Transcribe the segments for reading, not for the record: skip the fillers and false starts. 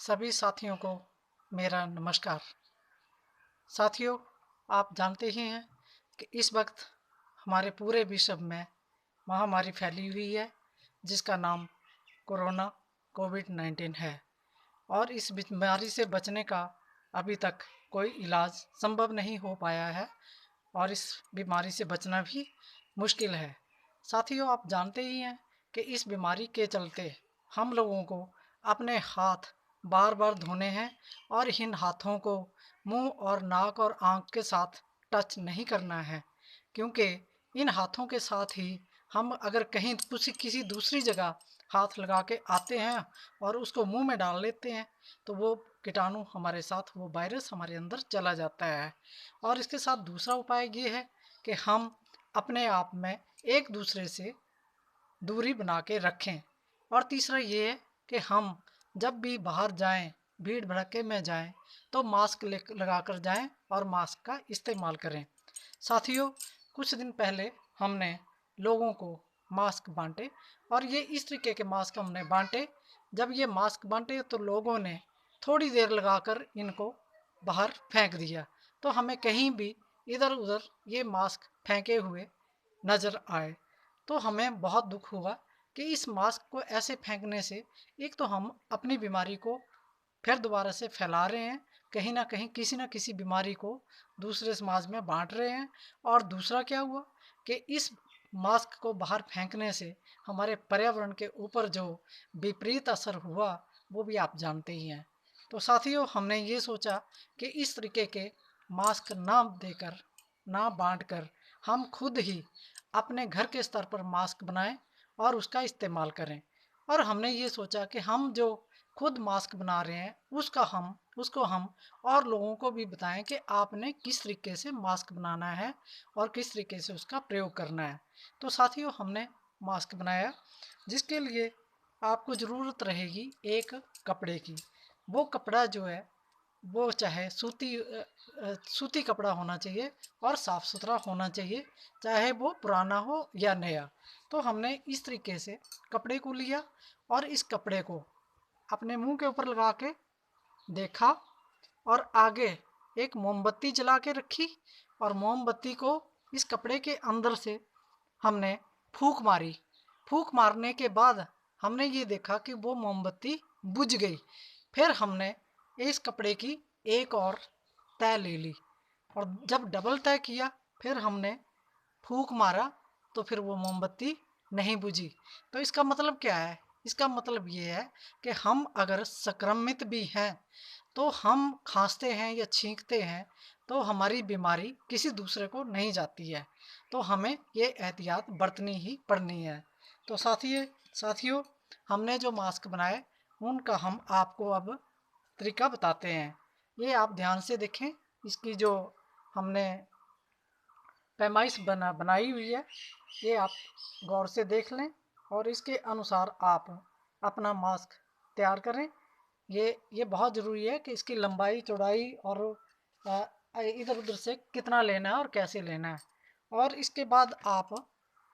सभी साथियों को मेरा नमस्कार। साथियों, आप जानते ही हैं कि इस वक्त हमारे पूरे विश्व में महामारी फैली हुई है जिसका नाम कोरोना कोविड-19 है और इस बीमारी से बचने का अभी तक कोई इलाज संभव नहीं हो पाया है और इस बीमारी से बचना भी मुश्किल है। साथियों, आप जानते ही हैं कि इस बीमारी के चलते हम लोगों को अपने हाथ बार बार धोने हैं और इन हाथों को मुंह और नाक और आँख के साथ टच नहीं करना है, क्योंकि इन हाथों के साथ ही हम अगर कहीं किसी दूसरी जगह हाथ लगा के आते हैं और उसको मुंह में डाल लेते हैं तो वो कीटाणु हमारे साथ, वो वायरस हमारे अंदर चला जाता है। और इसके साथ दूसरा उपाय ये है कि हम अपने आप में एक दूसरे से दूरी बना के रखें। और तीसरा ये है कि हम जब भी बाहर जाएं, भीड़ भड़के में जाएं, तो मास्क लगा कर जाएं और मास्क का इस्तेमाल करें। साथियों, कुछ दिन पहले हमने लोगों को मास्क बांटे और ये इस तरीके के मास्क हमने बांटे। जब ये मास्क बांटे तो लोगों ने थोड़ी देर लगाकर इनको बाहर फेंक दिया, तो हमें कहीं भी इधर उधर ये मास्क फेंके हुए नज़र आए। तो हमें बहुत दुख हुआ कि इस मास्क को ऐसे फेंकने से एक तो हम अपनी बीमारी को फिर दोबारा से फैला रहे हैं, कहीं ना कहीं किसी न किसी बीमारी को दूसरे समाज में बांट रहे हैं। और दूसरा क्या हुआ कि इस मास्क को बाहर फेंकने से हमारे पर्यावरण के ऊपर जो विपरीत असर हुआ वो भी आप जानते ही हैं। तो साथियों, हमने ये सोचा कि इस तरीके के मास्क ना देकर, ना बांट कर, हम खुद ही अपने घर के स्तर पर मास्क बनाएं और उसका इस्तेमाल करें। और हमने ये सोचा कि हम जो खुद मास्क बना रहे हैं उसको हम और लोगों को भी बताएं कि आपने किस तरीके से मास्क बनाना है और किस तरीके से उसका प्रयोग करना है। तो साथियों, हमने मास्क बनाया जिसके लिए आपको ज़रूरत रहेगी एक कपड़े की। वो कपड़ा जो है वो चाहे सूती कपड़ा होना चाहिए और साफ़ सुथरा होना चाहिए, चाहे वो पुराना हो या नया। तो हमने इस तरीके से कपड़े को लिया और इस कपड़े को अपने मुंह के ऊपर लगा के देखा और आगे एक मोमबत्ती जला के रखी और मोमबत्ती को इस कपड़े के अंदर से हमने फूंक मारी। फूंक मारने के बाद हमने ये देखा कि वो मोमबत्ती बुझ गई। फिर हमने इस कपड़े की एक और तह ले ली और जब डबल तह किया फिर हमने फूंक मारा तो फिर वो मोमबत्ती नहीं बुझी। तो इसका मतलब क्या है? इसका मतलब ये है कि हम अगर संक्रमित भी हैं तो हम खांसते हैं या छींकते हैं तो हमारी बीमारी किसी दूसरे को नहीं जाती है। तो हमें ये एहतियात बरतनी ही पड़नी है। तो साथियों, हमने जो मास्क बनाए उनका हम आपको अब तरीका बताते हैं। ये आप ध्यान से देखें। इसकी जो हमने पैमाइश बनाई हुई है ये आप गौर से देख लें और इसके अनुसार आप अपना मास्क तैयार करें। ये बहुत ज़रूरी है कि इसकी लंबाई चौड़ाई और इधर उधर से कितना लेना है और कैसे लेना है। और इसके बाद आप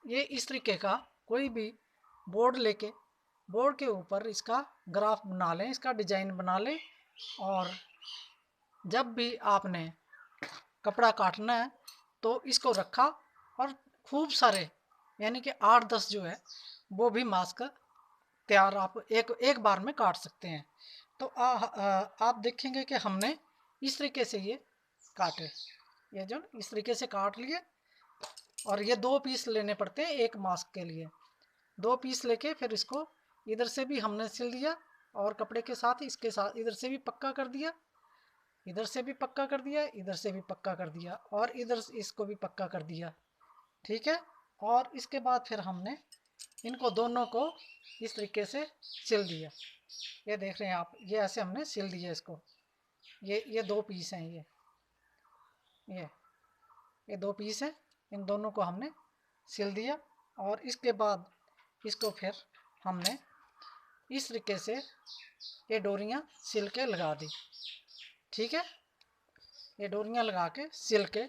ये इस तरीके का कोई भी बोर्ड लेके बोर्ड के ऊपर इसका ग्राफ बना लें, इसका डिजाइन बना लें। और जब भी आपने कपड़ा काटना है तो इसको रखा और खूब सारे यानी कि 8-10 जो है वो भी मास्क तैयार आप एक एक बार में काट सकते हैं। तो आप देखेंगे कि हमने इस तरीके से ये काटे, ये जो इस तरीके से काट लिए। और ये 2 पीस लेने पड़ते हैं एक मास्क के लिए। 2 पीस लेके फिर इसको इधर से भी हमने सिल दिया और कपड़े के साथ इसके साथ इधर से भी पक्का कर दिया, इधर से भी पक्का कर दिया, इधर से भी पक्का कर दिया और इधर इसको भी पक्का कर दिया। ठीक है। और इसके बाद फिर हमने इनको दोनों को इस तरीके से सिल दिया। ये देख रहे हैं आप, ये ऐसे हमने सिल दिया इसको। ये 2 पीस हैं। ये ये 2 पीस हैं, इन दोनों को हमने सिल दिया। और इसके बाद इसको फिर हमने इस तरीके से ये डोरियाँ सिल के लगा दी। ठीक है। ये डोरियाँ लगा के सिल के,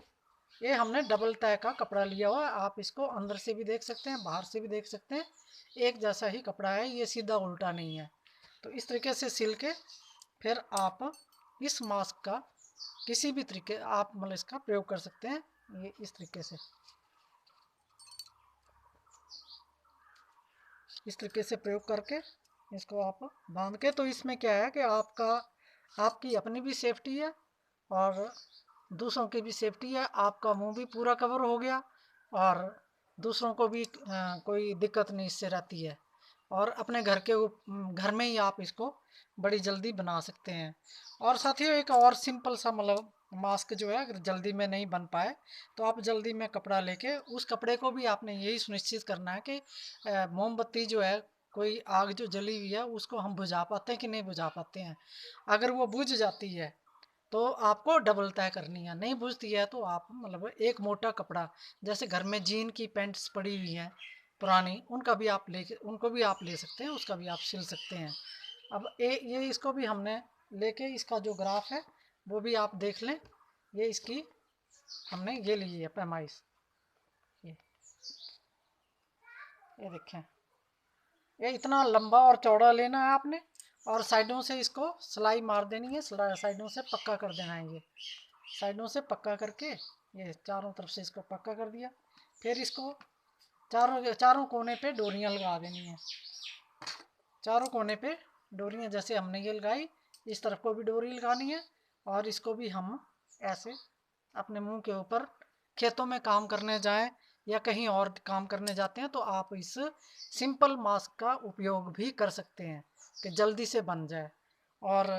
ये हमने डबल तह का कपड़ा लिया हुआ है। आप इसको अंदर से भी देख सकते हैं, बाहर से भी देख सकते हैं, एक जैसा ही कपड़ा है, ये सीधा उल्टा नहीं है। तो इस तरीके से सिल के फिर आप इस मास्क का किसी भी तरीके आप मतलब इसका प्रयोग कर सकते हैं। ये इस तरीके से, इस तरीके से प्रयोग करके इसको आप बांध के, तो इसमें क्या है कि आपकी अपनी भी सेफ्टी है और दूसरों की भी सेफ्टी है। आपका मुंह भी पूरा कवर हो गया और दूसरों को भी कोई दिक्कत नहीं इससे रहती है। और अपने घर में ही आप इसको बड़ी जल्दी बना सकते हैं। और साथियों एक और सिंपल सा मतलब मास्क जो है, अगर जल्दी में नहीं बन पाए तो आप जल्दी में कपड़ा लेके उस कपड़े को भी आपने यही सुनिश्चित करना है कि मोमबत्ती जो है, कोई आग जो जली हुई है उसको हम बुझा पाते हैं कि नहीं बुझा पाते हैं। अगर वो बुझ जाती है तो आपको डबल तय करनी है, नहीं बुझती है तो आप मतलब एक मोटा कपड़ा, जैसे घर में जीन की पैंट्स पड़ी हुई हैं पुरानी, उनको भी आप ले सकते हैं, उसका भी आप सिल सकते हैं। अब ये इसको भी हमने लेके इसका जो ग्राफ है वो भी आप देख लें। ये इसकी हमने ये ली है पैमाइश, ये ये देखें, ये इतना लंबा और चौड़ा लेना है आपने और साइडों से इसको सिलाई मार देनी है, साइडों से पक्का कर देना है। ये साइडों से पक्का करके ये चारों तरफ से इसको पक्का कर दिया। फिर इसको चारों चारों कोने पे डोरियां लगा देनी है। चारों कोने पे डोरियां जैसे हमने ये लगाई, इस तरफ को भी डोरी लगानी है। और इसको भी हम ऐसे अपने मुंह के ऊपर, खेतों में काम करने जाएं या कहीं और काम करने जाते हैं तो आप इस सिंपल मास्क का उपयोग भी कर सकते हैं कि जल्दी से बन जाए और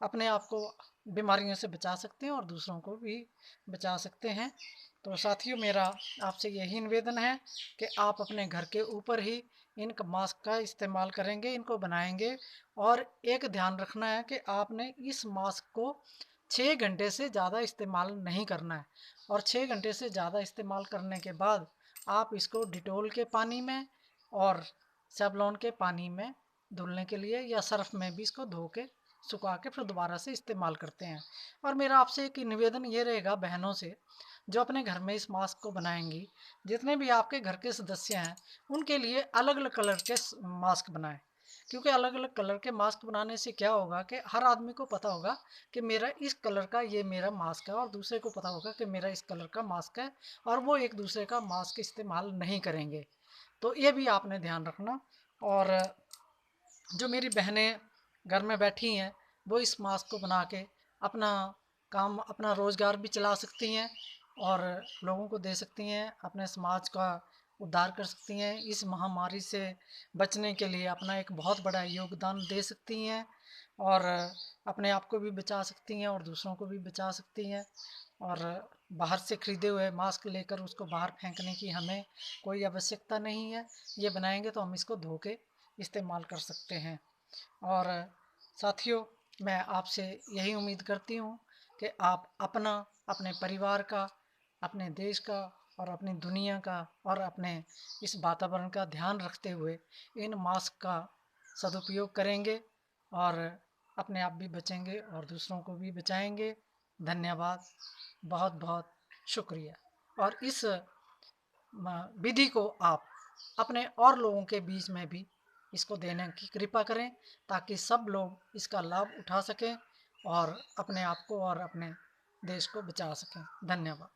अपने आप को बीमारियों से बचा सकते हैं और दूसरों को भी बचा सकते हैं। तो साथियों मेरा आपसे यही निवेदन है कि आप अपने घर के ऊपर ही इन मास्क का इस्तेमाल करेंगे, इनको बनाएंगे। और एक ध्यान रखना है कि आपने इस मास्क को 6 घंटे से ज़्यादा इस्तेमाल नहीं करना है। और 6 घंटे से ज़्यादा इस्तेमाल करने के बाद आप इसको डिटोल के पानी में और सेवलॉन के पानी में धुलने के लिए या सर्फ में भी इसको धो के सुखा के फिर दोबारा से इस्तेमाल करते हैं। और मेरा आपसे एक निवेदन ये रहेगा बहनों से, जो अपने घर में इस मास्क को बनाएंगी, जितने भी आपके घर के सदस्य हैं उनके लिए अलग अलग कलर के मास्क बनाएं। क्योंकि अलग अलग कलर के मास्क बनाने से क्या होगा कि हर आदमी को पता होगा कि मेरा इस कलर का ये मेरा मास्क है और दूसरे को पता होगा कि मेरा इस कलर का मास्क है, और वो एक दूसरे का मास्क इस्तेमाल नहीं करेंगे। तो ये भी आपने ध्यान रखना। और जो मेरी बहनें घर में बैठी हैं वो इस मास्क को बना के अपना काम, अपना रोज़गार भी चला सकती हैं और लोगों को दे सकती हैं, अपने समाज का उद्धार कर सकती हैं, इस महामारी से बचने के लिए अपना एक बहुत बड़ा योगदान दे सकती हैं और अपने आप को भी बचा सकती हैं और दूसरों को भी बचा सकती हैं। और बाहर से ख़रीदे हुए मास्क लेकर उसको बाहर फेंकने की हमें कोई आवश्यकता नहीं है। ये बनाएंगे तो हम इसको धो के इस्तेमाल कर सकते हैं। और साथियों मैं आपसे यही उम्मीद करती हूँ कि आप अपना, अपने परिवार का, अपने देश का और अपनी दुनिया का और अपने इस वातावरण का ध्यान रखते हुए इन मास्क का सदुपयोग करेंगे और अपने आप भी बचेंगे और दूसरों को भी बचाएंगे। धन्यवाद, बहुत बहुत शुक्रिया। और इस विधि को आप अपने और लोगों के बीच में भी इसको देने की कृपा करें ताकि सब लोग इसका लाभ उठा सकें और अपने आप को और अपने देश को बचा सकें। धन्यवाद।